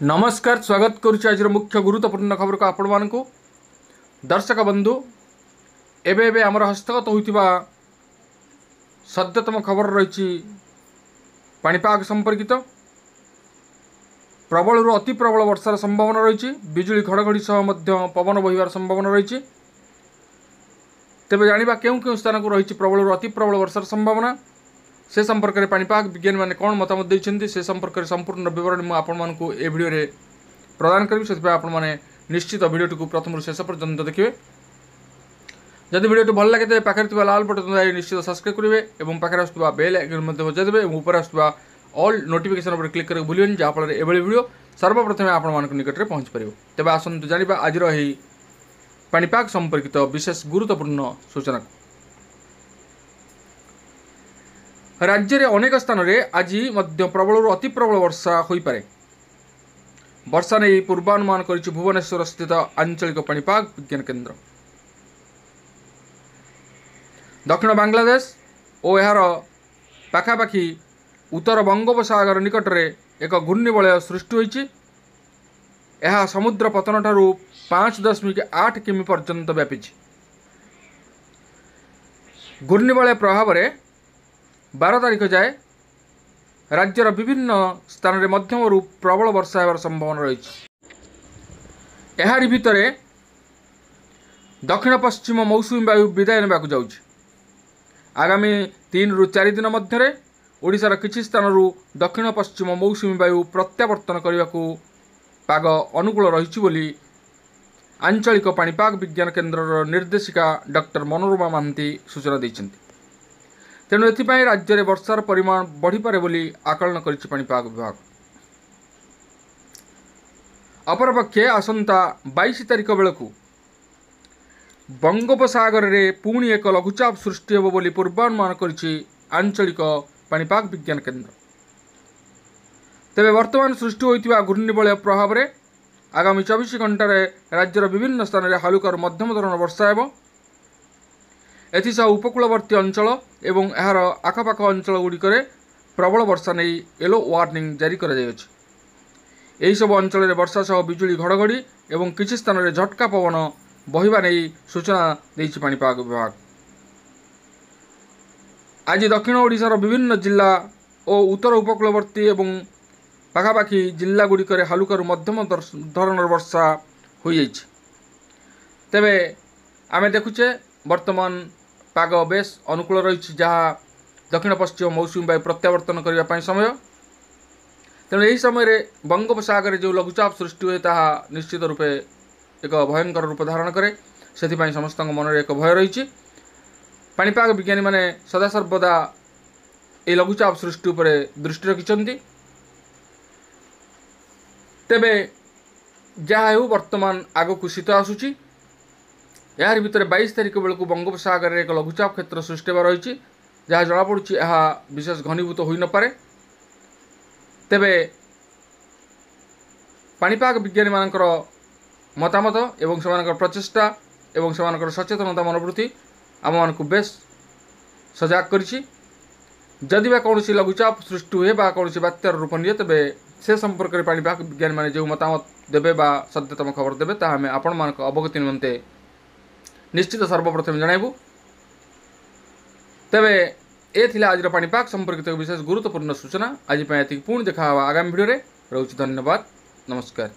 नमस्कार स्वागत करुच्ची आज मुख्य गुरुत्वपूर्ण खबर को आपण मानकु दर्शक बंधु एबे आमर हस्तगत होइतिबा सद्यतम खबर रही पाणीपाग संपर्कित प्रबल रु अति प्रबल वर्षार संभावना रही बिजुली घड़घड़ी सह मध्य पवन बहिबार संभावना रही। तेबे जानिबा केउ केउ स्थान को रही प्रबल रु अति प्रबल वर्षार संभावना से संपर्क में पाणीपाग विज्ञानी मैंने कौन मतामत देते से संपर्क में संपूर्ण विवरण मुझे आपको ए भिडियो प्रदान करी से आपने निश्चित भिडियो को प्रथम शेष पर्यंत देखिए। जदि भिडियो भल लगे पाखे लाल बटन दाबी निश्चित सब्सक्राइब करेंगे और पाखे आसुवा बेल आइकन बजाइदेवे और ऊपर आसुवा ऑल नोटिफिकेशन पर क्लिक करके भूलें जहाँफल एभली भिडियो सर्वप्रथम आपण निकट में पहुँच पार। तेज आसतु जाना आज पाणीपाग संपर्कित विशेष गुरुत्वपूर्ण सूचना। राज्य में अनेक स्थान में आज प्रबल अति प्रबल वर्षा हो पारे। वर्षा नहीं पूर्वानुमान कर भुवनेश्वर स्थित आंचलिक पाणीपाग विज्ञान केन्द्र दक्षिण बांग्लादेश और यार पाखापाखि उत्तर बंगोपसागर निकट में एक घूर्णिबलय सृष्टि होइछि। यह समुद्र पतन ठारू 5.8 किमी पर्यंत व्यापी। घूर्णिबलय प्रभाव में 12 तारीख जाए राज्यर विभिन्न स्थान में मध्यम रु प्रबल वर्षा होवार संभावना रही। यारि भितर दक्षिण पश्चिम मौसुमी वायु विदाय नेबाक जाउछि। आगामी 3 रु 4 दिन मध्य ओडिशार किछि स्थान रु दक्षिण पश्चिम मौसुमी वायु प्रत्यावर्तन करने को पाग अनुकूल रही बोली आंचलिक पाणीपाग विज्ञान केन्द्र निर्देशिका डॉक्टर मनोरमा महांती सूचना दैछन्ति। तेणु एथिपाई राज्य में वर्षार परिमाण बढ़ी पारे बोली आकलन करिछि पाणीपाग विभाग। अपरपक्षे आसंता 22 तारीख बेलू बंगोपसागर में पुणी एक लघुचाप सृष्टि होब बोली पूर्वानुमान करिछि आंचलिक पाणीपाग विज्ञान केन्द्र। तेबे वर्तमान सृष्टि होइतिबा घूर्णिबलय प्रभाव में आगामी 24 घंटार राज्यर विभिन्न स्थान में हालुका मध्यम धरण वर्षा हेब। एथिसह उपकूलवर्ती अंचल एवं यार आखपाख अंचल गुड़िक प्रबल वर्षा नहीं येलो वार्निंग जारी कर सब अंचल में वर्षा सह बिजुली घड़घड़ी एवं किछि स्थान में झटका पवन बहिबा नहीं सूचना देइछि पाणीपाग विभाग। आज दक्षिण ओडिशार विभिन्न जिला और उत्तर उपकूलवर्ती एवं पाखापाखि जिला गुड़िक हालुका मध्यम धरण वर्षा हो जाइछि। तेबे आमे देखुचे वर्तमान पाग बेस अनुकूल रही जहाँ दक्षिण पश्चिम मौसुमी वायु प्रत्यावर्तन करने समय। तेणु यही समय बंगोपसागर जो लघुचाप सृष्टि हुए ताहा निश्चित रूपे एक भयंकर रूप धारण करे से समस्त मन में एक भय रही। पाणीपाग विज्ञानी माने सदासर्वदा ये लघुचाप सृष्टि उपर दृष्टि रखिछन्ति। तेबे जहाँ हो वर्तमान आगकू शीत आसुची। यार भितर 22 तारीख बेलू बंगोपसागर में एक लघुचाप क्षेत्र सृष्टि रही जहाँ जमापड़ी यह विशेष घनीभूत हो न पारे। तेबे पाणीपाग विज्ञानी मानकर मतामत एवं से प्रचेष्टा एवं से सचेतनता मनोवृत्ति आम मानक बेस सजग करिछि। जदि बा कौन लघुचाप सृष्टि हुए बा कौन बात्यार रूप निए तेबे से संपर्क में पाणीपाग विज्ञानी माने जो मतामत देबे बा सद्यतम खबर देबे ताहा आमे आपण मानक अवगति निमंते निश्चित सर्वप्रथम जनाइबू। तेबे ए थिला आज पाणीपाग संपर्कित विशेष गुरुत्वपूर्ण सूचना। आज पुणी देखा आगामी भिडियो रे। रहुछि धन्यवाद नमस्कार।